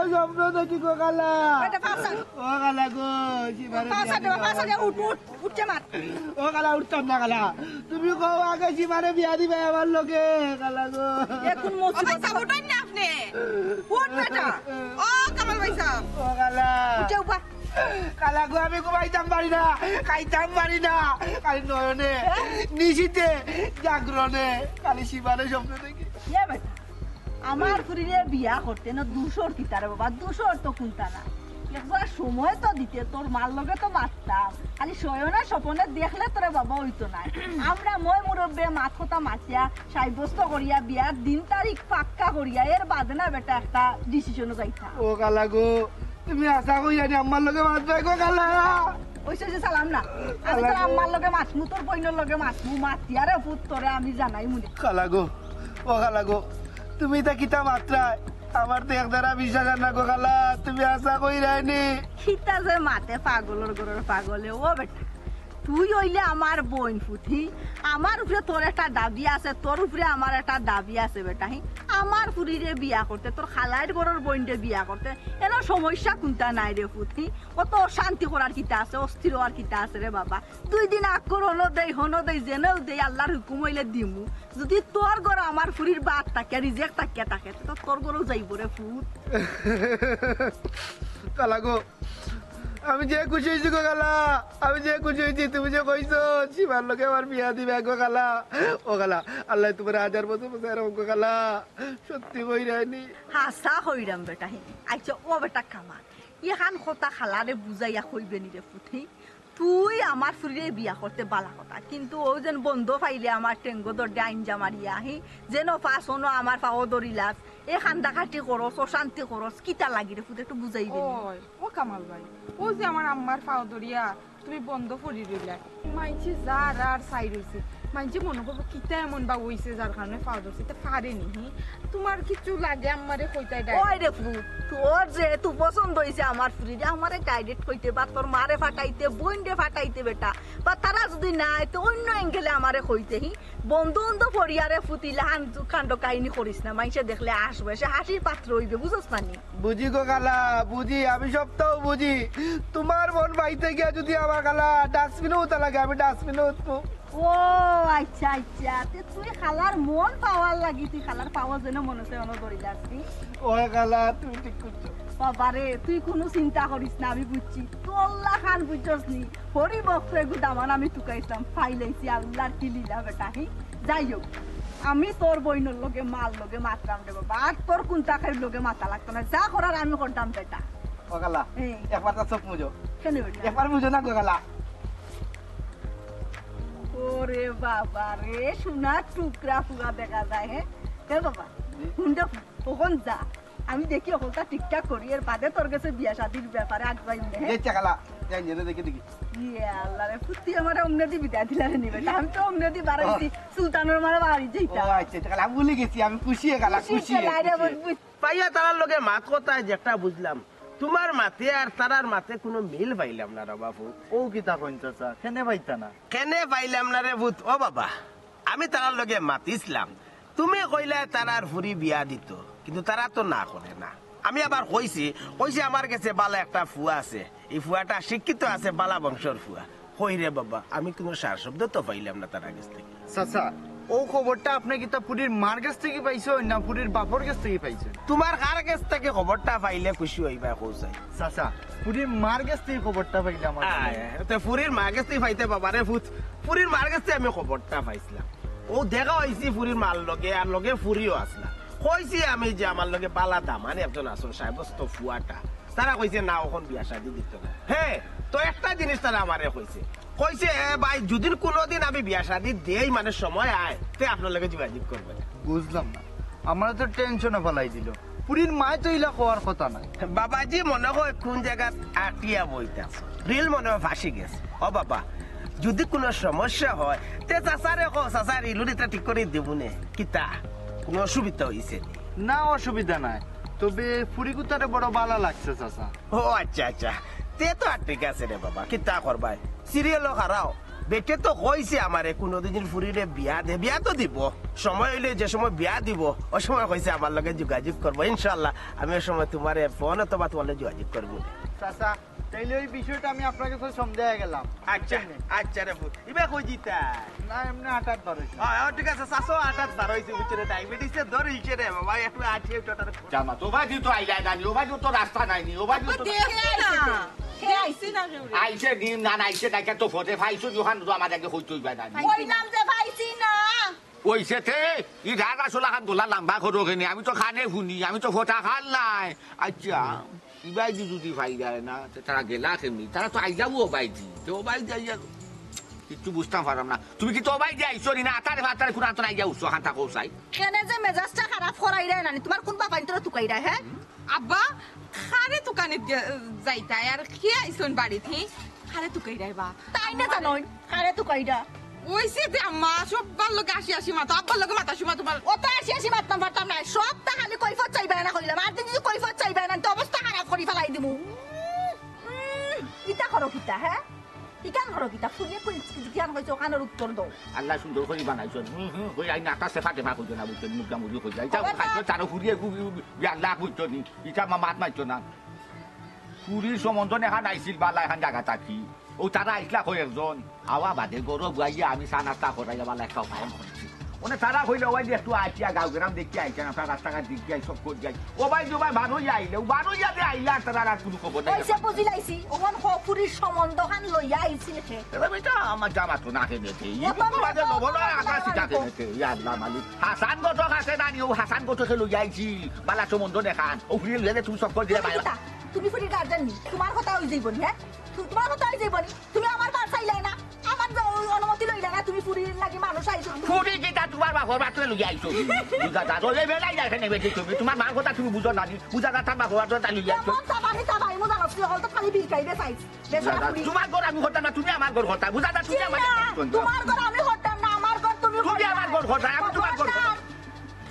তো স্বপ্ন দেখি গো খালা ও খালা গো ও খালা উঠতাম না খালা তুমি কও আগে সীমারে বিয়া দিবে আমার লোকে খালা গো ও খালা খালা গো আমি ঘুমাইতাম পারি না খাইতাম পারি না খালি নয়নে নিশিতে জাগরণে খালি সীমারে স্বপ্ন দেখি আমার ফুরিরে বিয়া করতে না 200 কিতারে বাবা 200 তো কোনটা না একবার সময় তো দিতে তোর মার লগে তো মারতাম খালি সয়না স্বপ্নে দেখলে তোরে বাবা হইতো না আমরা মই মুরব্বে মাথা মাছিয়া সাব্যস্ত করিয়া বিয়ার দিন তারিখ পাক্কা করিয়া এর বাদে না বেটা একটা ডিসিশনও যাইতা ও কালা গো তুমি আশা করি জানি আমার লগে মারবে গো কালা ওইসে যে সালাম না আমি তোর আম্মার লগে মাছমু তোর বইনের লগে মাছমু মাতিয়ারে পুত তোরে আমি জানাই মুনি কালা গো ও কালা গো তুমি তা কিতা মাত্রা আমার তো একদারা বিশ্বাস না গো খালা তুমি আশা কই রাইনি খিতা যে মাতে পাগলের গরর পাগলে ও বেটা তুই হইলে আমার বোন ফুটি আমার উপরে তোর একটা দাবি আছে তোর উপরে আমার একটা দাবি আছে বেটা আমার ফুরিরে বিয়া করতে তোর খালাইর গরর বোনরে বিয়া করতে এর সমস্যা কোনটা নাই রে ফুটি কত শান্তি করার কিতা আছে অস্থির হওয়ার কিতা আছে রে বাবা 2 দিন আকর হনো দেই জেনেও দেই আল্লাহর হুকুম হইলে দিমু যদি তোর ঘর আমার ফুরির বাদ থাকে রিজেক্ট থাকে তো তোর ঘরও যাইব রে ফুট কালা গো আমি যে খুশি হয়েছি গো খালা আমি যে খুশি হয়েছি তুমি যে কইছো সীমার লোকে আমার বিয়া দিবে গো খালা ও খালা আল্লাহ তোমার 1000 বছর বছর গো খালা সত্যি কই রাইনি হাসা হইরাম বেটা আচ্ছা ও বেটা কামাল ইহান কথা খালারে বুঝাইয়া কইবে নি রে ফুটি তুই আমার ফুরিরে বিয়া করতে বালা কথা কিন্তু ও যেন বন্ধ পাইলে আমার টেঙ্গো দরডে আইনজা মারিয়া যেন পাস হনো আমার পাও দরিলাস এ খান্দাখাটি করস অশান্তি করস কিতা লাগি রে ফুটে একটু বুঝাইবে ও কামাল ভাই ও যে আমার আম্মার পাও দরিয়া তুমি বন্ধ করি রইলা মাইছি যার আর সাই রইছে মাইছি মনে করবো কিতা এমন বা হইছে যার কারণে পাও ধরছে তা পারেনি তোমার কিছু লাগে আমারে কইতাই ডাই ওই রে ফুট তোর যে তুই পছন্দ হইছে আমার ফুরিরে আমারে ডাইরেক্ট কইতে বা তোর মারে ফাটাইতে বোনরে ফাটাইতে বেটা বা তারা যদি নাই তো অন্য অ্যাঙ্গেলে আমারে কইতে বন্ধু বন্ধু পরিয়ারে ফুটিলে কাণ্ড কাহিনী করিস না মাইসে দেখলে আসবে সে হাসির পাত্র হইবে বুঝছ না নি বুঝি গো খালা বুঝি আমি সবটাও বুঝি তোমার মন বাইতে গিয়া যদি আমার খালা ডাস্টবিনে উঠা লাগে আমি ডাস্টবিনে উঠবো ও আচ্ছা তুই খালার মন পাওয়ার লাগি তুই খালার পাওয়ার জন্য মনে হচ্ছে অন্য ধরে যাচ্ছি ও খালা তুমি ঠিক করছো বাবারে তুই কোনো চিন্তা করিস না আমি বুঝছি তোল্লা খান বুঝছস নি হরি বক্সে গুদামান আমি টুকাইছিলাম ফাইলাইছি আল্লাহর কি লীলা বেটা যাই হোক আমি তোর বইনের লগে মাল লগে মাতলাম রে বাবা আর তোর কোনটা খাই লগে মাথা লাগতো না যা করার আমি করতাম বেটা ও খালা একবার তো চোখ মুজো কেন বেটা একবার মুজো না গো খালা ওরে বাবা রে সোনা টুকরা ফুলা দেখা যায় হে বাবা শুনতে কখন যা আমি দেখি ওটা ঠিকঠাক করি এর বাদে তোর কাছে বিয়া শাদির ব্যাপারে আগবাই খালা যাই দেখি আল্লাহ রে ফুটি আমার অমনেদি বিদায় দিলারে নিবে আমি তো অমনেদি বাড়াইছি সুলতানের মারা বাড়ি যাইতা ও আচ্ছা খালা ভুলে গেছি আমি খুশি খালা খুশি পাইয়া তারার লগে মাত কথায় যেটা বুঝলাম তোমার মাতে আর তারার মাতে কোনো মিল পাইলাম না রে বাবু ও কিতা কইন চাচা কেনে পাইতা না কেনে পাইলাম না রে ভূত ও বাবা আমি তারার লগে মাতিছিলাম তুমি কইলা তারার ফুরি বিয়া দিত কিন্তু তারা তো না করে না আমি আবার কইছি আমার কাছে বালা একটা ফুয়া আছে এই ফুয়াটা শিক্ষিত আছে বালা বংশর ফুয়া কই রে বাবা আমি কোনো সার শব্দ তো পাইলাম না তার কাছ থেকে চাচা ও খবরটা আপনি কিতা পুরীর মার কাছ থেকে পাইছো না পুরীর বাপর কাছ থেকে পাইছো তোমার কার কাছ থেকে খবরটা পাইলে খুশি হইবা কইছাই চাচা পুরীর মার কাছ থেকে খবরটা পাইলাম তো পুরীর মার কাছ থেকে পাইতে বাবা রে ভূত পুরীর মার কাছ থেকে আমি খবরটা পাইছিলাম ও দেখা হইছি পুরীর মার লগে আর লগে ফুরিও আসলা কইছি আমি যে আমার লগে বালা দামানি একজন আসল সাহেবস্ত ফুয়াটা তারা কইছে না ওখন বিয়া শাদি দিত না হ্যাঁ তো একটা জিনিস তারা আমারে কইছে ভাই যদি কোনোদিন আমি বিয়া শাদি দেই মানে সময় আয় তে আপনার লগে যোগাযোগ করবেন বুঝলাম না আমার তো টেনশনে ফেলাই দিল পুরীর মায় তো ইলা কোয়ার কথা নাই বাবাজি মনে হয় কোন জায়গা আটিয়া বইতাছ রিল মনে হয় ফাঁসি গেছে ও বাবা যদি কোনো সমস্যা হয় তে চাচারে কো চাচা রিলুরিটা ঠিক করে দেবুনে কিতা কোনো অসুবিধা হইছে না অসুবিধা নাই তবে ফুরিকুতারে বড় বালা লাগছে চাচা ও আচ্ছা তে তো আর ঠিক আছে রে বাবা কিতা করবাই সিরিয়ালও হারাও বেটে তো কইছে আমারে কোনোদিন ফুরিরে বিয়া তো দিব সময় হইলে যে সময় বিয়া দিব ও সময় কইছে আমার লগে যোগাযোগ করবো ইনশাল্লাহ আমি ওই সময় তোমার ফোন অথবা তোমার যোগাযোগ করবো চাচা তাইলে ওই বিষয়টা আমি আপনাকে তো সমঝায় গেলাম আচ্ছা আচ্ছা রে ফুট ইবা কই জিতা না এমনি 8-8 হয়েছে ঠিক আছে 708 হয়েছে বুঝছে ডায়াবেটিসে ধরেছে রে বাবা একটু আছে জামা তো বাজি তো আইলাই না ও বাজি তো রাস্তা নাই নি ও বাজি তো আইছে দিন না আইছে তাকে তো ফটে ফাইছো যখন তো আমার আগে হইতো ইবা না কইলাম যে পাইছি না ওইছে তে ই ঢাকা সোলা খান গোলা লম্বা করো কেনে আমি তো খানে শুনি আমি তো ফটা খাল নাই আচ্ছা ইবাই দি যদি ফাই যায় না তারা গেলা কেমনি তারা তো আইলাও ও বাইজি তো ও বাইজি আইয়া কিছু বুঝতাম পারলাম না তুমি কি তো বাইজি আইছো না আতারে ভাতারে কোন আতনা আইয়া উছো হান্তা কোসাই কেনে যে মেজাজটা খারাপ করাই রে না তোমার কোন বাবা ইন্তরা তুকাই রে হ্যাঁ আব্বা খারে দোকানে যাইতাই আর কে আইসন বাড়িতে খারে তুকাই রাইবা তাই না জানোই খারে তুকাই রা ওইসে যে আম্মা সবার লোকে আসি মাথা আব্বার লোকে মাথা সুমা তোমার ও তো আসি মারতাম পারতাম না সবটা খালি কৈফত চাইবে না কইলাম আর দিন যদি কৈফত চাইবে না তো অবস্থা খারাপ করি ফেলাই দিমু ইটা করো কিটা হ্যাঁ ইকান করো কিটা ফুলিয়ে কই জিজ্ঞান কইছো কানের উত্তর দাও আল্লাহ সুন্দর করে বানাইছো হই আই নাটা সেফা দেবা কইছো না বুঝছো মুখ মুজি কই যাই যাও খাইছো তার ফুরিয়ে আল্লাহ বুঝছো নি ইটা মাত মাইছো না ফুরির সম্বন্ধ নেখান আইছিল বালা এখন জায়গা থাকি ও তারা আইসলা কই একজন আওয়া বাদে গরু বুয়াইয়া আমি সানাটা করাইয়া বালা খাও খাই করছি ওনে তারা কইলে ওই যে একটু আইয়া গাঁও গ্রাম দেখি আইছেন আপনার রাস্তাঘাট দিক যাই সব কর যাই ও ভাই দুবাই বানুইয়া আইলে ও বানুইয়া যে আইলা তারা আর কোনো খবর নাই কইছে বুঝিলাইছি ওমন হফুরির সম্বন্ধ খান লইয়া আইছিল সে এবার এটা আমার জামা তো না কেনেতে ই তো বাদে লবল আকাশ সিটা কেনেতে ইয়া আল্লাহ মালিক হাসান গোটো কাছে নানি ও হাসান গোটো কে লইয়া আইছি বালা সম্বন্ধ দেখান ও ফিরে লেলে তুমি সব কর দিয়ে বাইরে তুমি ফুরি গার্জেন নি তোমার কথা হই যাইবনি হ্যাঁ তোমার কথা হই যাইবনি তুমি আমার বার চাইলাই না আমার অনুমতি লইলা না তুমি ফুরির লাগি মানুষ আইছো ফুরি কিটা তোমার বাপর বাতলে লইয়া আইছো বুঝা দা রলে বেলাই যায় এখানে বেঠে তুমি তোমার মার কথা তুমি বুঝো না বুঝা দা তার বাপর বাতলে লইয়া আইছো তা ভাই মজা নষ্ট হল তো খালি বিল খাইবে চাই তোমার ঘর আমি হতাম না তুমি আমার ঘর হতা বুঝা দা তুমি আমার তোমার ঘর আমি হতাম না আমার ঘর তুমি আমার ঘর হতা আমি তোমার ঘর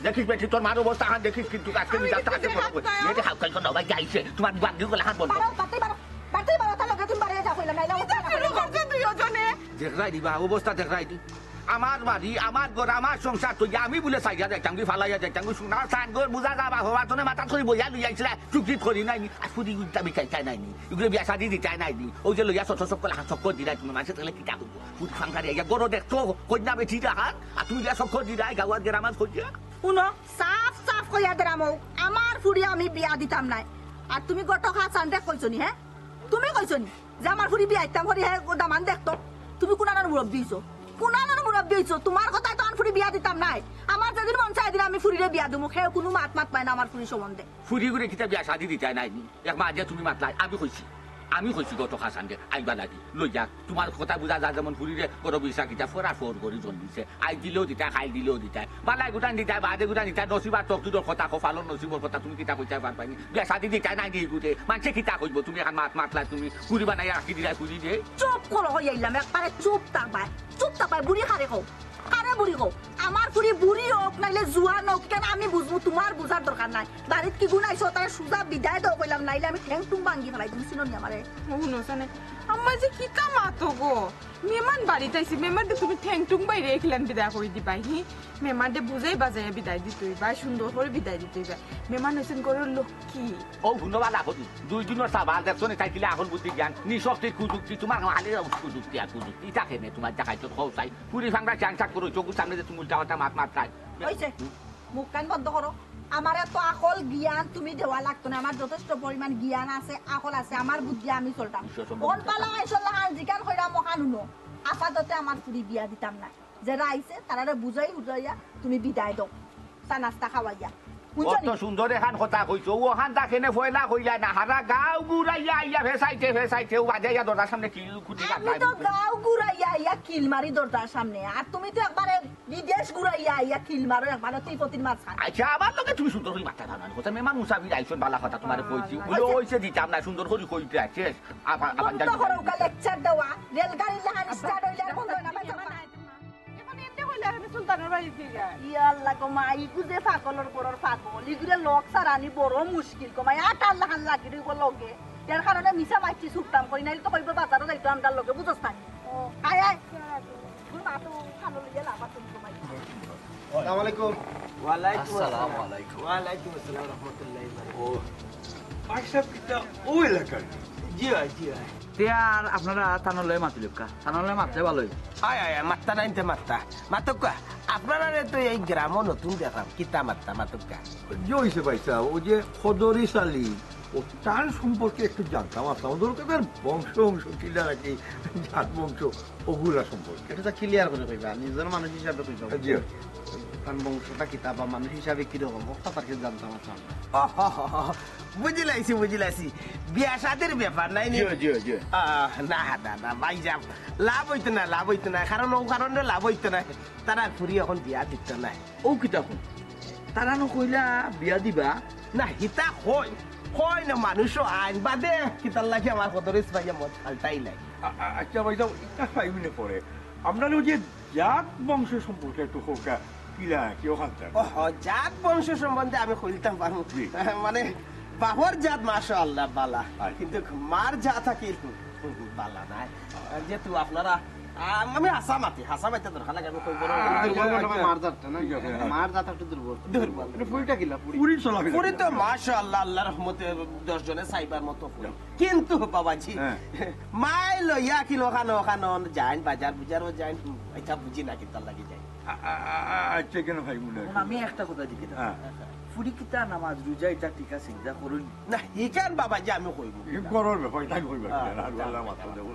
দেখিস বেঠি তোর মার অবস্থা হান দেখিস কিন্তু আজকে আমি যাত্রা আছে এটা হাউ কাল না ভাই যাইছে তোমার বাঙ্গি গলা হাত বন্ধ বাতে বারো তা লগে তুমি বাড়ি যা কইলা নাইলা দেখাই দিবা অবস্থা দেখাই দি আমার বাড়ি আমার ঘর আমার সংসার তো আমি বলে চাইয়া যাইতাম ফালাইয়া যাইতাম সোনার চান ঘর বুঝা যাবা হওয়ার জন্য মাথা ধরে বইয়া লইয়াছিল চুক্তি করি নাইনি আর ফুদি গুড়িটা বিকাই চাই নাইনি এগুলো বিয়া শাদি দিতে নাইনি ওই যে লইয়া ছোট সব করে হাত সব করে দিলাই তুমি মানুষের তাহলে কিতা করবো ফুট ফাঙ্কারি ইয়া গরো দেখতো কন্যা বেঠি রাখার আর তুমি বিয়া সব করে দিলাই গাওয়ার গ্রামার খুঁজিয়া শুনো সাফ সাফ কইয়া দিলাম আমার ফুরি আমি বিয়া দিতাম নাই আর তুমি গত হাসানতে কইছনি হ্যাঁ তুমি কইছনি যে আমার ফুরি বিয়া দিতাম হরি হ্যাঁ দামান দেখতো তুমি কোনানোর মুরব্বী হইছো কোনানোর মুরব্বী হইছো তোমার কথাই তো আমার ফুরি বিয়া দিতাম নাই আমার যেদিন মন চাই দিন আমি ফুরিরে বিয়া দেবো খেয়ে কোনো মাত পায় না আমার ফুরি সম্বন্ধে ফুরি করে কিতা বিয়া শাদি দিতে নাইনি এক মা যে তুমি মাতলাই আমি কইছি গত হাসানকে আইবা লাগি লই যাক তোমার কথা বুঝা যা যেমন ফুরিরে গরো বিশা কিতা ফোরা ফোর করে জন্মিছে আই দিলেও দিতা খাই দিলেও দিতা বালাই গুটান দিতা বাদে গুটান দিতা নসিবার তক তোর কথা কফালো নসিবর কথা তুমি কিতা কইতা পার পাইনি বিয়া শাদি দিতা নাই দি গুটে মানুষে কিতা কইব তুমি এখন মাতলাই তুমি ফুরি বানাই রাখি দিলাই ফুরি দে চুপ করো হইলাম একবারে চুপ থাকবাই বুড়ি খারে কও কারে বুড়ি কও আমার ফুরি বুড়ি হোক নাইলে জুয়ান হোক কেন আমি বুঝবো তোমার বুঝার দরকার নাই বাড়িত কি গুণ আইছো তার সুজা বিদায় দাও কইলাম নাইলে আমি ঠ্যাং টুং ভাঙ্গি ফেলাই তুমি চিনো নি আমারে শুনোসানে আম্মা যে কিতা মাতো গো মেমান বাড়িতে আইছি মেমারদে তুমি ঠ্যাংটুং বাইরে এখিলান বিদায় করে দিবাই হি মেমারদে বুঝাই বাজাইয়া বিদায় দিতই বা সুন্দর করে বিদায় দিতই বা মেমান হইছেন গরের লক্ষ্মী ও ধন্যবাদ এখন দুই দিনের সাবাল দেখছনে তাইলে এখন বুদ্ধি জ্ঞান নিঃশক্তির কুযুক্তি তোমার মালে কুযুক্তি আর কুযুক্তি থাকে না তোমার দেখাইছো খাও চাই পুরি ফাংরা চাং চাক করো চোখ সামনে যে তুমি উল্টা মাত চাই হইছে মুখ কান বন্ধ করো আমার এত আকল জ্ঞান তুমি দেওয়া লাগতো না আমার যথেষ্ট পরিমাণ জ্ঞান আছে আকল আছে আমার বুদ্ধি আমি চলতাম কোন পালা আইসল্লাহ জিকান কইরা মহান হুনো আপাততে আমার ফুরি বিয়া দিতাম না যারা আইছে তারা বুঝাইয়া তুমি বিদায় দাও চা নাস্তা খাওয়াইয়া কত সুন্দর এখান কথা কইছো ও হান তাকেনে ফয়লা কইলা না হারা গাও গুড়াইয়া আইয়া ফেসাইতে ও বাজাইয়া দরজার সামনে কিল কুটি আমি তো গাও গুড়াইয়া আইয়া কিল মারি দরজার সামনে আর তুমি তো একবারে বিদেশ গুড়াইয়া আইয়া কিল মারো একবারে তিপতির মাঝখানে আচ্ছা আবার লোকে তুমি সুন্দর করে মাথা ধারণা কথা মেমান মুসাফির আইছন বালা কথা তোমারে কইছি বলে হইছে দিতাম না সুন্দর করে কইতে আছে আবার বন্ধ করো লেকচার দেওয়া রেলগাড়ি লাগান স্টার্ট হইলে আর বন্ধ না সুলতানের বাড়ি থেকে ইয়াল্লা কমা ইগু যে পাগলর বড়র পাগল ইগুরে লক সারানি বড় মুশকিল কমা আটার লাগান লাগি দিব লগে এর কারণে মিছা মাইছি সুপটাম কই নাইলে তো কইব বাজারও যাইতো আমদার লগে বুঝছ না আয় আয় আসসালামু আলাইকুম। ওয়ালাইকুম আসসালামু আলাইকুম। ওয়ালাইকুম আসসালাম রহমতুল্লাহি ওয়া ও বারাকাতুহু। ভাই সাহেব কিটা ও এলাকার জি ভাই জি ভাই। তে আর আপনারা তানলে মাতিলুকা তানলে মাত্রে ভালোই আয় আয় মাত্তা নাইতে মাত্তা মাতকা আপনারা তো এই গ্রাম নতুন দেখলাম কিতা মাত্তা মাতকা যে হয়েছে ভাই সাহেব ও যে খদরি সালি ও তার সম্পর্কে একটু জানতাম আসলাম দরকার বংশ বংশ কিনা নাকি জাত বংশ ওগুলা সম্পর্কে এটা তো ক্লিয়ার করে কইবা নিজের মানুষ হিসাবে কইবা জি কারণ বংশটা কিতাব বা মানুষ হিসাবে কিরকম কথাটাকে জানতাম আসলাম। বুঝিলাইছি বিয়া শাদির ব্যাপার নাই নি জি না দাদা ভাই যাব লাভ হইতো না কারণ ও কারণে লাভ হইতো না তারা ফুরি এখন বিয়া দিত না ও কিতা কোন তারা কইলা বিয়া দিবা না হিতা হয় না মানুষ আইন বাদে কিতার লাগে আমার কদরিস ভাই মত পাল্টাই নাই আচ্ছা ভাই সাহেব এটা 5 মিনিট পরে আমরা যে জাত বংশ সম্পর্কে একটু হোকা কিলা কি ওখান থেকে জাত বংশ সম্বন্ধে আমি কইতাম পারবো জি। মানে বাবর জাত মাশাআল্লাহ বালা আচ্ছা। কিন্তু মার জাত কি বালা নাই যেহেতু আপনারা আমি হাসামাইতে দরকার লাগে আমি কইব মার জাতটা না ঠিক আছে, হ্যাঁ। মার জাত একটু দুর্বল দুর্বল। এটা ফুলটা কিলা পুরি পুরি চলা পুরি তো মাশাআল্লাহ আল্লাহর রহমতে 10 জনে সাইবার মতো পুরি কিন্তু বাবাজি হ্যাঁ। মাই লইয়া কিলো খানো যাইন বাজার বুজারও যাইন এটা বুঝি না কিতা লাগি যায় আচ্ছা কেন ভাই মনে হয়? আমি একটা কথা দিকে হ্যাঁ ফুরি কিতা নামাজ রোজা এটা ঠিক আছে যা করুন না হিকান বাবাজি আমি কইব এই গরর ব্যাপার তাই কইবা আর আল্লাহ মাথা দেবো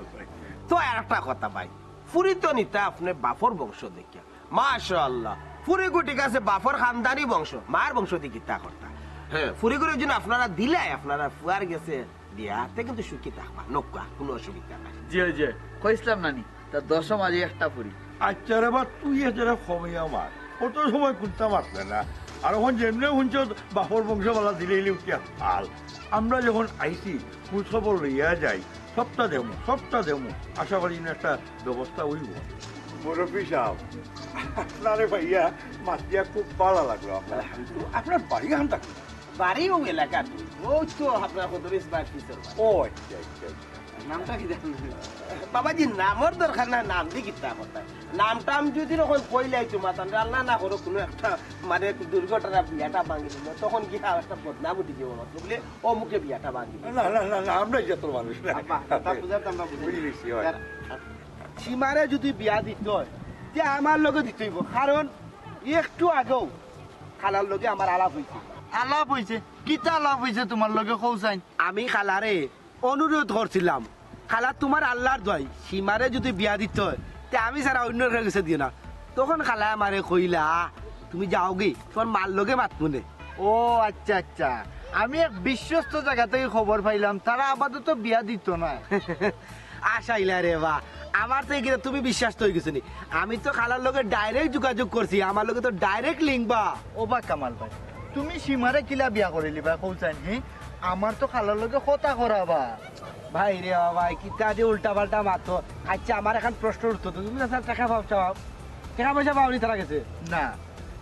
তো আর একটা কথা ভাই ফুরি তো নিতে আপনি বাফর বংশ দেখিয়া মাশাআল্লাহ ফুরি গুটি কাছে বাফর খানদানি বংশ মার বংশ দেখি তা করতা হ্যাঁ ফুরি গুটির জন্য আপনারা দিলে আপনারা ফুয়ার গেছে বিয়াতে কিন্তু সুখী থাকবা নৌকা কোনো অসুবিধা নাই জি কইছিলাম নানি তা 10 মাঝে একটা ফুরি আচ্ছা রে বা তুই এছাড়া কমে আমার কত সময় কুত্তা মারলে না আর এখন যেমনি শুনছ বাপর বংশবালা দিলে উঠিয়া ভাল আমরা যখন আইসি খোঁজ খবর লইয়া যাই সপ্তাহ দেবো আশা করি না একটা ব্যবস্থা হইব মুরব্বী সাহেব আপনারে ভাইয়া মাতিয়া খুব ভালো লাগলো আপনার বাড়ি গান থাকবে বাড়ি ও এলাকা ও তো আপনার কদরিস বাড়ি পিছর ও আচ্ছা নামটা কি জানেন? বাবাজি নামর দরকার না নাম দি কিতা কথা নামটা আমি যদি রকম কইলাই তোমার তাহলে আল্লাহ না করো কোনো একটা মানে দুর্ঘটনা বিয়াটা ভাঙি দিল তখন কি একটা বদনাম উঠে যাবো মাত্র বলে ও মুখে বিয়াটা ভাঙি দিল না আমরা যত মানুষ না আব্বা তা বুঝাতে আমরা বুঝি গেছি, হয়। সীমারে যদি বিয়া দিত হয় যে আমার লগে দিতেইব কারণ একটু আগেও খালার লগে আমার আলাপ হয়েছে আলাপ হইছে কিতা আলাপ হইছে তোমার লগে কৌসাইন? আমি খালারে অনুরোধ করছিলাম খালা তোমার আল্লাহর দয় সীমারে যদি বিয়া দিত হয় তে আমি সারা অন্যের কাছে দিও না তখন খালা আমারে কইলা তুমি যাওগে তোমার মার লগে মাত মনে ও আচ্ছা আমি এক বিশ্বস্ত জায়গা থেকে খবর পাইলাম তারা আপাতত বিয়া দিত না। আশাইলা রে বা আমার থেকে তুমি বিশ্বাস তো হয়ে গেছো নি আমি তো খালার লগে ডাইরেক্ট যোগাযোগ করছি আমার লগে তো ডাইরেক্ট লিঙ্ক বা ও বা কামাল ভাই তুমি সীমারে কিলা বিয়া করিলি বা কৌসাইন হি আমার তো খালার লগে কথা করাবা। ভাই রে ভাই কিতা যে উল্টা পাল্টা মাতো আচ্ছা আমার এখন প্রশ্ন উঠতো তুমি না টাকা টাকা পয়সা পাওনি তারা গেছে না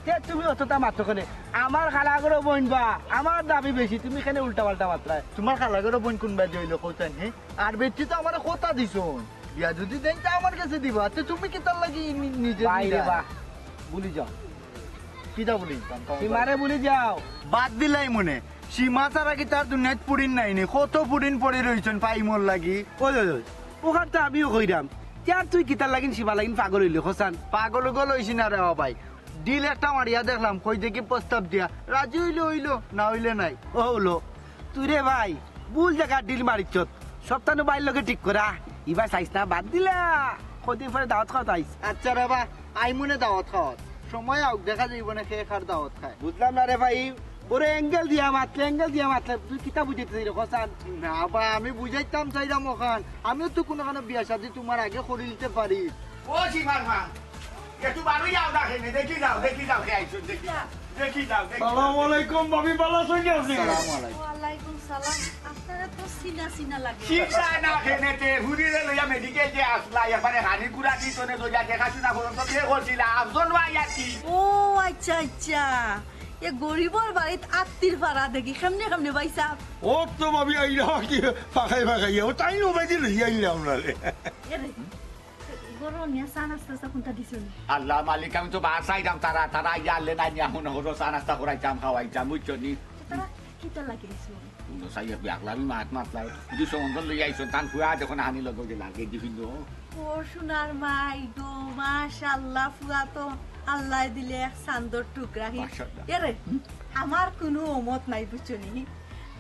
তে তুমি অতটা মাত্র কেনে আমার খালা করে বইনবা আমার দাবি বেশি তুমি কেন উল্টা পাল্টা মাত্রায় তোমার খালাগেরও বোন কোনবা জইল কৌসাইন হি আর বেটি তো আমার কথা দিছো বিয়া যদি দেন তা আমার কাছে দিবা তো তুমি কি তার লাগি নিজে ভাই রে বা ভুলি যাও কিটা বলি সীমারে ভুলি যাও বাদ দিলাই মনে সীমা ছাড়া কি তার দুনিয়াত পুরিন নাই নি কত পুরিন পড়ে রইছেন পাইমর লাগি ওই ওখান তো আমিও কইরাম ইয়ার তুই কিতার লাগিন সীমা লাগিন পাগল হইলি হোসান পাগল গল হইছি না রে ভাই ডিল একটা মারিয়া দেখলাম কই দেখি প্রস্তাব দিয়া রাজি হইলো না হইলে নাই ও হলো তুই রে ভাই ভুল জায়গা ডিল মারিছ সপ্তাহ বাইর লগে ঠিক করা এবার চাইছ না বাদ দিলা কদিন পরে দাওয়াত খাওয়া আইস আচ্ছা রে ভাই আইমনে দাওয়াত খাওয়াত সময় আউক দেখা যাইব না খেয়ে খার দাওয়াত খায় বুঝলাম না রে ভাই ওরে অ্যাঙ্গেল দিয়া মাতলে তুই কিতা বুঝাইতে চাই রে হোসান না ভাই আমি বুঝাইতাম চাইলাম ওখান আমিও তো কোনো বিয়া শাদি তোমার আগে করে দিতে পারি। ও সীমার মা একটু বাড়ি যাও দেখে দেখি যাও খেয়াইছো দেখি যাও সালাম আলাইকুম ভাবি ভালো আছেন আপনি ওয়ালাইকুম সালাম আপনারা তো চিনা লাগে শিক্ষা না খেনেতে হুরিরে লইয়া মেডিকেল যে আসলা এবারে হানি কুড়া দি তোনে দইয়া দেখাশোনা করুন তো বিয়ে করছিলা আফজন ভাই আছি ও আচ্ছা এ গরিবর বাড়িত আত্মীর ভাড়া দেখি কেমনে ভাইসা ও তো ভাবি আইলা কি ফাঁকাই ও তাই নবাই দিল আইলাম না রে গরম নিয়ে চা নাস্তা কোনটা দিছো আল্লাহ মালিক আমি তো বাসাই যাম তারা তারা ইয়ালে না নিয়া হুন হলো চা নাস্তা করাইতাম খাওয়াইতাম বুঝছো নি তারা কিটা লাগি দিছো কোনো সাই বিয়াকলা আমি মাত মাতলাই যদি সম্বন্ধ লই আইছো তান ফুয়া যখন হানি লগো যে লাগে দিবিন ও সোনার মাই গো মাশাআল্লাহ ফুয়া তো আল্লাহ দিলে এক চান্দর টুকরা এরে আমার কোনো অমত নাই বুঝছো নি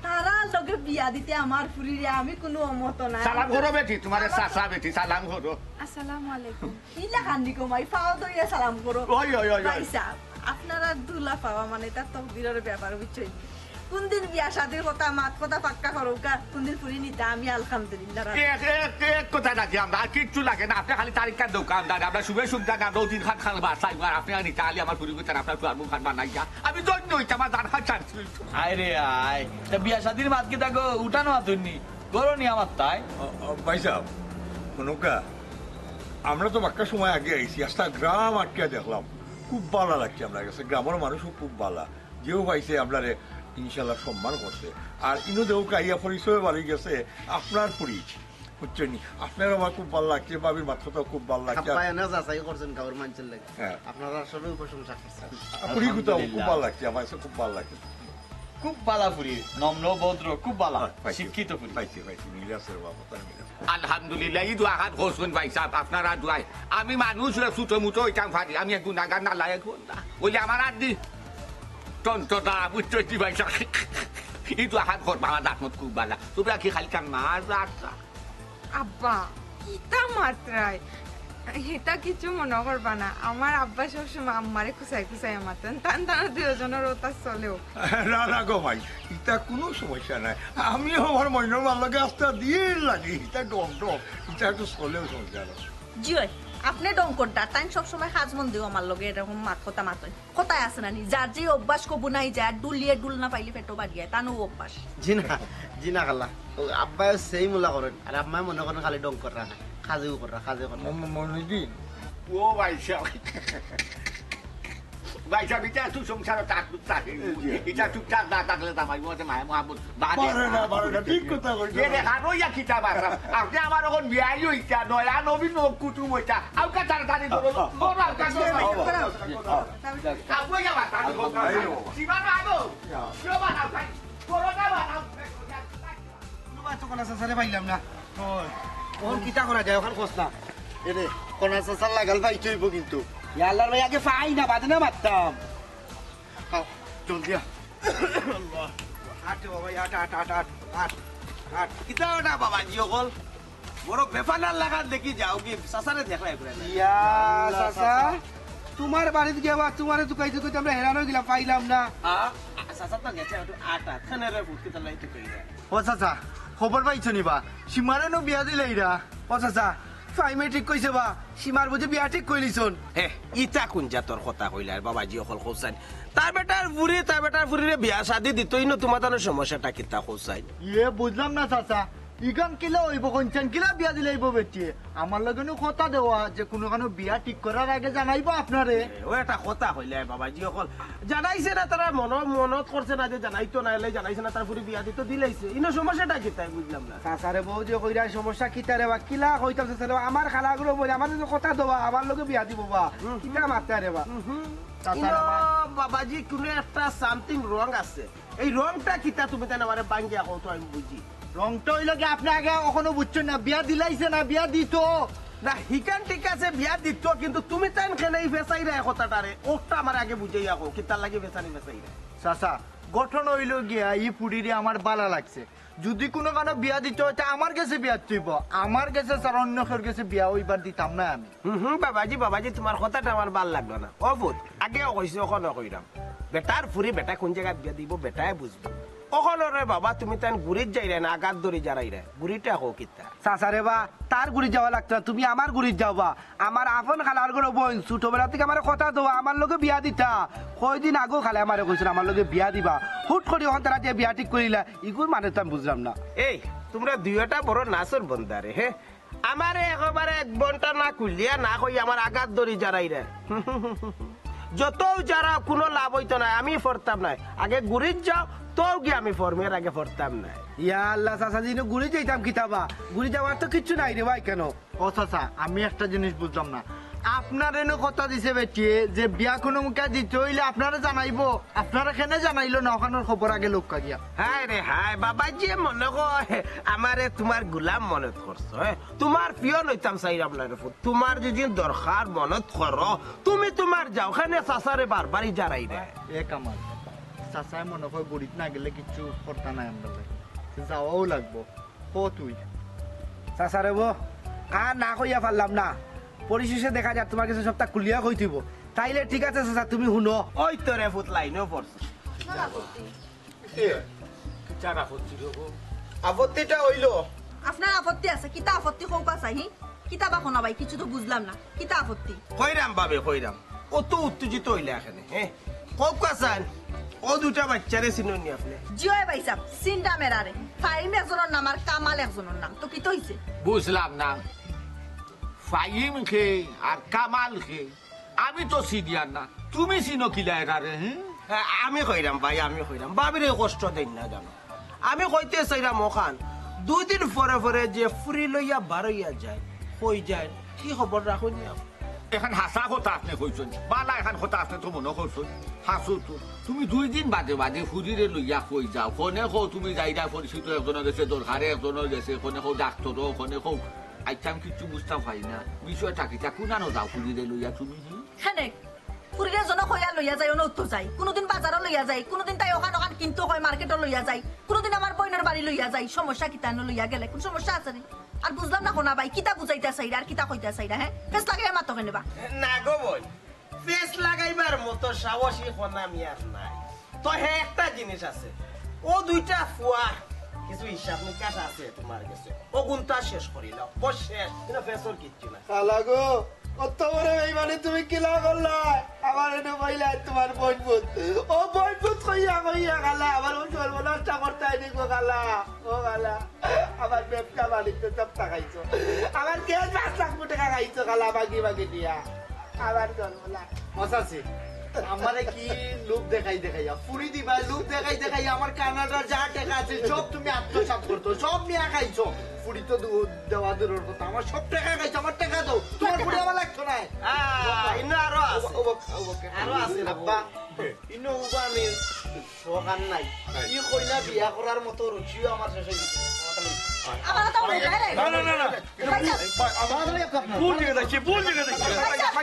তারা লগে বিয়া দিতে আমার ফুরিরে আমি কোনো অমত নাই সালাম করো বেটি তোমার চাচা বেটি সালাম করো আসসালামু আলাইকুম ইলা কান্দি কমাই পাও দইয়া সালাম করো ওই ওই ওই ভাই সাহেব আপনারা দুলা পাওয়া মানে তার তকদিরের ব্যাপার বুঝছেন কোন দিন বিয়া শাদির কথা মাত কথা পাক্কা করো কা কোন দিন ফুরি নিতে আমি আলহামদুলিল্লাহ এক কথা রাখি আমরা কিচ্ছু লাগে না আপনি খালি তারিখটা দোকানদার আমরা শুভে সুবিধা না রোদিন খান খান বাসাই আপনি আনি তাহলে আমার পুরি করতেন আপনার তো আলু খান বানাই যা আমি জন্য হইতে আমার দান খান চাচ্ছি আয় রে আয় তা বিয়া শাদির মাত কি তাকে উঠানো আতুননি গরনি আমার তাই ভাই সাহেব নৌকা আমরা তো বাক্কা সময় আগে আইছি আস্তা গ্রাম আটকে দেখলাম খুব ভালো লাগছে আপনার কাছে গ্রামের মানুষও খুব ভালো যেও পাইছে আপনার ইনশাল্লাহ সম্মান করছে আর ইনো দেও কাইয়া পরিচয় বাড়ি গেছে আপনার পুরি বুঝছেন আপনার আমার খুব ভালো লাগছে বাবির মাথাটাও খুব ভালো লাগছে আপনারা সবাই প্রশংসা করছেন পুরি কোথাও খুব ভালো লাগছে আমার কাছে খুব ভালো লাগছে খুব বালা ফুরি নম্র ভদ্র খুব বালা শিক্ষিত ফুরি পাইছি পাইছি মিলে আছে বাবা তার মিলে আলহামদুলিল্লাহ এই দোয়া হাত ঘোষণ ভাই সাহেব আপনারা দোয়াই আমি মানুষ ছুটো মুটো হইতাম ফারি আমি এক গুণাগার না লাগে ওই যে আমার আর দি তন্ত্রটা বুঝতে কি ভাই সাহেব এই দোয়া হাত ঘর আমার দাঁত মত খুব ভালো তোমরা কি খালি কাম মাছ রাখতা আব্বা কিতা মাত্রায় এটা কিছু মনে করবা না আমার আব্বা সবসময় আম্মারে খুসাই খুসাই মাতেন টান টানা দুজনের ওটা চলেও না না গো ভাই এটা কোনো সমস্যা নাই আমিও আমার মহিনার ভালোকে আস্তে দিয়ে লাগি এটা ডম ডম এটা একটু চলেও সমস্যা না জিয় আপনি ডঙ্করটা তাই সবসময় হাজ মন দিও আমার লগে এরকম মাত কথা মাতই কথায় আছে না নি যার যে অভ্যাস কবু নাই যায় ডুলিয়ে ডুল না পাইলে পেটো বাড়িয়ে তানো অভ্যাস জিনা খালা আব্বাই সেই মূলা করেন আর আম্মাই মনে করেন খালি ডং করা খাজেও করা খাজে করা মনিদি ও ভাই সাহেব ভাই সাহেব এটা তুই সংসার তাক থাকে এটা তুই তাক না থাকলে তা ভাই মতে মায়া মহাবুত বারে না ঠিক কথা কইছো এ দেখানো ইয়া কিতা বাসা আপনি আমার এখন বিয়াই হইতা নয়া নবীন কুটুম হইতা আউ কা তাড়াতাড়ি করো বড় আউ কা আউ ইয়া বাতা সিমান আদো শিও বানাও ভাই বড় না বানাও তোমার তো কোনা সাসারে পাইলাম না ওর কিতা করা যায় ওখান কষ্ট না এরে কোনা সাসার লাগাল ভাই চইব কিন্তু ইয়াল্লার ভাই আগে ফাই না বাদে না মারতাম জলদি আল্লাহ হাঁটে বাবা হাঁট হাঁট হাঁট হাঁট হাঁট হাঁট কিতা ওটা বাবা জি অকল বড় বেফানার লাগার দেখি যাও কি সাসারে দেখলাই করে ইয়া সাসা তোমার বাড়িতে গিয়া তোমারে তো কইতে কইতে আমরা হেরানো গেলাম পাইলাম না সাসা তো গেছে একটু আটা খানের ফুটকে তালাই তো কইরা ও চাচা খবর পাইছো নিবা সীমারে নো বিয়া দিলে ইরা ও চাচা ফাইমে ঠিক কইছে বা সীমার বুঝে বিয়া ঠিক কইলিছন হে ইটা কোন জাতর কথা কইলার বাবাজি অকল কইছেন তার বেটার ফুরিরে বিয়া শাদি দিতই না তোমার তার সমস্যাটা কিতা কইছেন ইয়ে বুঝলাম না চাচা ইগান কিলা হইব কোনছেন কিলা বিয়া দিলে হইব বেটি আমার লগেনো কথা দেওয়া যে কোনো কানো বিয়া ঠিক করার আগে জানাইবো আপনারে ও একটা কথা কইলে বাবাজি অকল জানাইছে না তারা মনত করছে না যে জানাইতো না এলে জানাইছে না তার ফুরি বিয়া দিত দিলাইছে ইনো সমস্যাটা কিতা বুঝলাম না চাচারে বউ যে কইরা সমস্যা কিতারে বা কিলা কইতাম চাচারে আমার খালাগুলো বলে আমার যে কথা দেওয়া আমার লগে বিয়া দিব বা কিতা মারতারে বা ইনো বাবাজি কোনো একটা সামথিং রং আছে এই রংটা কিতা তুমি তাই আমারে বাঙ্গিয়া কও তো আমি বুঝি রংটা হইল কি আপনি আগে কখনো বুঝছেন না বিয়া দিলাইছে না বিয়া দিত না হিকান ঠিক আছে বিয়া দিত কিন্তু তুমি তাই কেন এই ফেসাই রে কথাটারে ওটা আমার আগে বুঝাইয়া কও কিতার লাগে ফেসানি ফেসাই রে চাচা গঠন হইল গিয়া ই পুরিরে আমার বালা লাগছে যদি কোনো কারণে বিয়া দিতে হয় আমার কাছে বিয়া চইব আমার কাছে স্যার অন্য কেউ কাছে বিয়া ওইবার দিতাম না আমি বাবাজি তোমার কথাটা আমার ভাল লাগলো না ও বুধ আগেও কইছি ওখানে কইরাম বেটার ফুরি বেটা কোন জায়গায় বিয়া দিব বেটায় বুঝবো ওখানে রে বাবা তুমি তাই গুড়ির যাইরে না আগাত ধরে যারাই রে গুড়িটা কো কিতা চাচারে বা তার গুড়ি যাওয়া লাগতো না, তুমি আমার গুড়ি যাওবা আমার আপন খালার ঘরে বোন ছোটবেলা থেকে আমার কথা দেওয়া আমার লগে বিয়া দিতা কয়দিন আগেও খালে আমার কইছিল আমার লগে বিয়া দিবা হুট করে ওখান তারা যে বিয়া ঠিক করিলা ইগুর মানে তো আমি বুঝলাম না এই তোমরা দুইটা বড় নাচর বন্দারে হে আমারে একেবারে এক বন্টা না কুলিয়া না কই আমার আগাত ধরে যারাই রে যত যারা কোনো লাভ হইতো না আমি ফরতাম নাই আগে গুড়িত যাও তো গিয়ে আমি ফর্মের আগে ফরতাম নাই ইয়া আল্লাহ চাচা জিনো গুড়ি যাইতাম কিতাবা গুড়ি যাওয়ার তো কিচ্ছু নাই রে ভাই কেন ও চাচা আমি একটা জিনিস বুঝলাম না আপনার এনে কথা দিছে বেটিয়ে যে বিয়া কোনো মুখে দিতে হইলে আপনারা জানাইবো আপনারা কেন জানাইলো না ওখানের খবর আগে লোক কাগিয়া হায় রে হায় বাবা যে মনে কয় আমারে তোমার গুলাম মনত করছো তোমার প্রিয় লইতাম চাইরাম না রে ফুট তোমার যদি দরকার মনত করো তুমি তোমার যাও খানে চাচারে বারবারই জারাই রে এ কামাল চাচাই মনে হয় গড়িত না গেলে কিচ্ছু করতে নাই আমরা যাওয়াও লাগবো ক তুই চাচা রে বো আর না কইয়া পারলাম না পরিশেষে দেখা যায় তোমার কাছে সবটা কুলিয়া কই থইব তাইলে ঠিক আছে চাচা তুমি শুনো ওই তো রে ফুট লাইনও পড়ছে আপত্তিটা হইলো আপনার আপত্তি আছে কিতা আপত্তি কৌকা চাহি কিতা বা শোনা ভাই কিছু তো বুঝলাম না কিতা আপত্তি কইরাম বাবে কইরাম অত উত্তেজিত হইলে এখানে কক কাসান ও দুটা বাচ্চারে চিনুনি আপনি জিওয় ভাই সাহেব সিনটা মেরারে ফাইম একজনের নাম আর কামাল একজনের নাম তো কি তো হইছে বুঝলাম না ফাইম খে আর কামাল খে আমি তো সিনিয়র না তুমি চিনো কিলা এরারে আমি কইরাম ভাই আমি কইরাম বাবিরে কষ্ট দেন না জানো আমি কইতে চাইরাম ওখান 2 দিন পরে পরে যে ফুরি লইয়া বারইয়া যায় কই যায় কি খবর রাখুন এখন হাসা কথা আপনি কইছেন বালা এখন কথা আপনি তো মনে করছেন হাসু তো তুমি 2 দিন বাদে বাদে ফুরিরে লইয়া কই যাও কোনে কো তুমি যাইরা পরিচিত একজনের কাছে দরকারে একজনের কাছে কোনে কো ডাক্তার কোনে কো আইতাম কিছু বুঝতাম পাই না বিষয়টা কি তা কোনানো যাও ফুরিরে লইয়া তুমি হেনে ফুরিরে জন কইয়া লইয়া যায় অন্য উত্তর যায় কোনদিন বাজারও লইয়া যায় কোনদিন তাই ওখান ওখান কিন্তু কয় মার্কেটও লইয়া যায় কোনদিন আমার বইনের বাড়ি লইয়া যায় সমস্যা কিতা লইয়া গেলে কোন সমস্যা আছে নি আর বুঝলাম না কোনা ভাই কিতা বুঝাইতা চাইরা আর কিতা কইতা চাইরা হ্যাঁ ফেস লাগে মাতো কেনেবা না গো বই ফেস লাগাইবার মতো সাহসী কোনা মিয়ার নাই তো হে একটা জিনিস আছে ও দুইটা ফুয়া কিছু হিসাব নিকাশ আছে তোমার কাছে ও গুণটা শেষ করিল বস শেষ কিন্তু ফেসর কিচ্ছু না খালা গো অত বড় এই মানে তুমি কিলা করলা আমার এনে বইলা তোমার বইপুত ও বইপুত কইয়া কইয়া খালা আমার ও সর্বনাশটা করতে আইনি গো খালা ও খালা আমার ব্যবসা বাণিজ্য সব টাকাইছো আমার কে 5 লাখ টাকা খাইছো খালা বাকি বাকি দিয়া আবার সর্বনাশ মশাছি আমারে কি লোক দেখাই দেখাইয়া ফুরি দিবা লোক দেখাই দেখাইয়া আমার কানাডার যা টাকা আছে সব তুমি আত্মসাৎ করতো সব নিয়ে খাইছো ফুরি তো দেওয়া দূরের কথা আমার সব টাকা খাইছো আমার টাকা দাও তোমার ফুরি আমার লাগতো না ইনো আরো আছে আরো আছে আব্বা ইনো উবানি সকান নাই ই কইনা বিয়া করার মতো রুচিও আমার শেষ হয়ে গেছে আমার তো মনে রে না না না না ভুল জায়গা দেখছি ভুল জায়গা দেখছি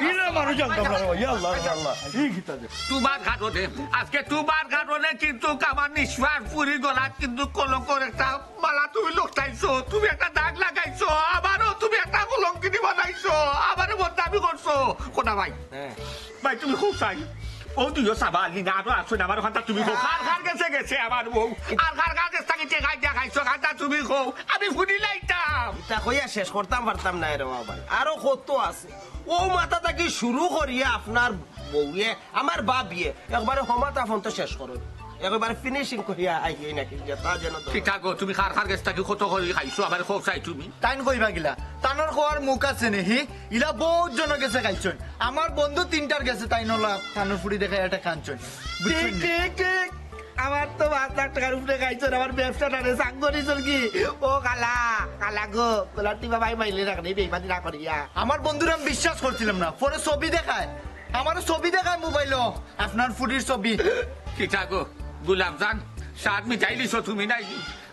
কিনা মানুষ জানতাম না ইয়া আল্লাহ ইয়া আল্লাহ এই গীতা দে তোমার কারণে আজকে তোমার কারণে কিন্তু আমার নিঃশ্বাস পুরি গলা কিন্তু কলঙ্কর একটা মালা তুমি লোকটাইছো তুমি একটা দাগ লাগাইছো আবারও তুমি একটা কলঙ্কিনী বানাইছো আবারও বদনামি করছো কোনা ভাই ভাই তুমি খুব চাই ও তুইও চাবা লিনা আরো আসো না আমার ওখানটা তুমি খো খার খার গেছে গেছে আমার বউ আর খার খার গেছে থাকি টেকাই দিয়া খাইছো খানটা তুমি খো আমি ফুটি লাইতাম এটা কইয়া শেষ করতাম পারতাম না রে বাবা আরো কত আছে ও মাথা থেকে শুরু করিয়া আপনার বউয়ে আমার বাবিয়ে একবারে হমাতা ফোন তো শেষ করো একবারে ফিনিশিং করিয়া আইয়ে নাকি তা যেন ঠিক গো তুমি খার খার গেছে থাকি কত করে খাইছো আবার খুব চাই তুমি টাইন কইবা গিলা টানোর খোয়ার মুখ আছে নেহি ইলা বহুত জন গেছে খাইছন আমার বন্ধু 3টার গেছে তাই নলা টানোর ফুড়ি দেখাই এটা কাঞ্চন ঠিক ঠিক ঠিক আমার তো 5 লাখ টাকার উপরে খাইছো আমার ব্যবসাটা রে সাঙ্গরি চল কি ও খালা খালা গো গোলাটি বাবাই মাইলে রাখনি বেইমানি না করিয়া আমার বন্ধুরা আমি বিশ্বাস করছিলাম না পরে ছবি দেখায় আমার ছবি দেখায় মোবাইলও আপনার ফুড়ির ছবি ঠিক গো গুলাম জান সাত মিঠাই দিছো তুমি নাই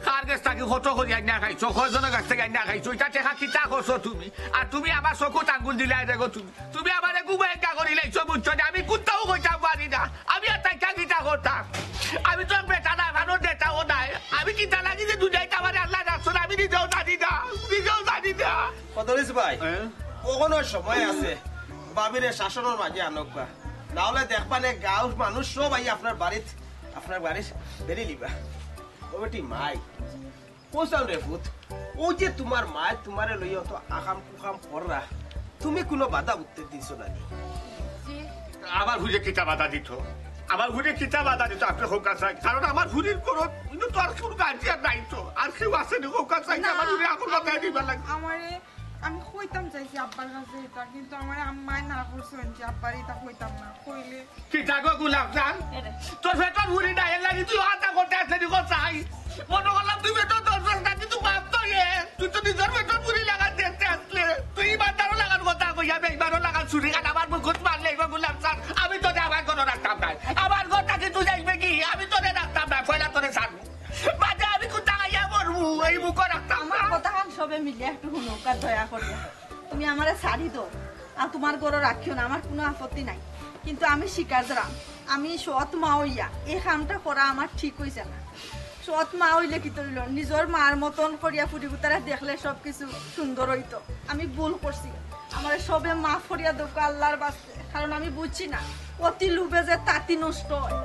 খার গেছ থাকি কত করে আইনা খাইছো কয়জনের কাছ থেকে আইনা খাইছো এটা টেকা কিতা করছো তুমি আর তুমি আমার চকুত আঙ্গুল দিলাই দেখো তুমি আমার গুবাইকা করি লাইছো বুঝছো না আমি কোথাও কইতাম পারি না আমি আর তাই কিতা করতাম আমি তো বেটা না ভালো দেটাও নাই আমি কিতা লাগি যে দুটাই আমার আল্লাহ রাখছো আমি নিজেও জানি না কদরিস ভাই কখনো সময় আছে বাবিরে শাসনের মাঝে আনকা নাহলে দেখবানে গাঁও মানুষ সব আই আপনার বাড়িতে বেরি লিবা ও বেটি মাই কোসাও রে ফুট ও যে তোমার মা তোমারে লইয়া তো আকাম কুকাম কররা তুমি কোনো বাধা উত্তর দিছো না আমার হুজে কিতা বাধা দিত আমার হুজে কিতা বাধা দিত আপনি হোক চাই কারণ আমার হুজের কোনো তো আর কোনো গার্জিয়ান নাই তো আর কেউ আছে না হোক চাই আমার হুজে আপন কথা দিবা লাগে আমারে আমি কইতাম চাইছি আব্বার কাছে এটা, কিন্তু আমার আম্মাই না করছে যে আব্বার এটা কইতাম না, কইলে কিটা গো গোলাপ জান তোর পেটর ভুড়ি না এর লাগি তুই হাতা করতে আসলে দিগো চাই মনে করলাম তুই পেটর দরকার না কিন্তু বাপ তো তুই তো নিজের পেটর ভুড়ি লাগা দেখতে আসলে তুই বান্দারও লাগার কথা কইয়া বেইবারও লাগার ছুরি কাট আমার মুখত মারলে এবার গোলাপ জান আমি তোরে আমার কোনো রাখতাম না আমার কথা কি তুই যাইবে কি আমি তোরে রাখতাম না পয়লা তোরে ছাড়বো বাদে আমি কোথা আইয়া মরবো এই মুখ রাখতাম না আমার কথা কান সবে মিলে একটু শুনুক আর দয়া করিয়া তুমি আমারে শাড়ি দাও আর তোমার গরো রাখিও না, আমার কোনো আপত্তি নাই, কিন্তু আমি স্বীকার দিলাম আমি সৎ মা হইয়া এই কামটা করা আমার ঠিক হয়েছে না। সৎ মা হইলে কি তৈল নিজের মার মতন করিয়া ফুটি ফুটারা দেখলে সব কিছু সুন্দর হইতো। আমি ভুল করছি, আমার সবে মাফ করিয়া দেবো আল্লাহর বাস্তে, কারণ আমি বুঝছি না অতি লোভে যে তাঁতি নষ্ট হয়।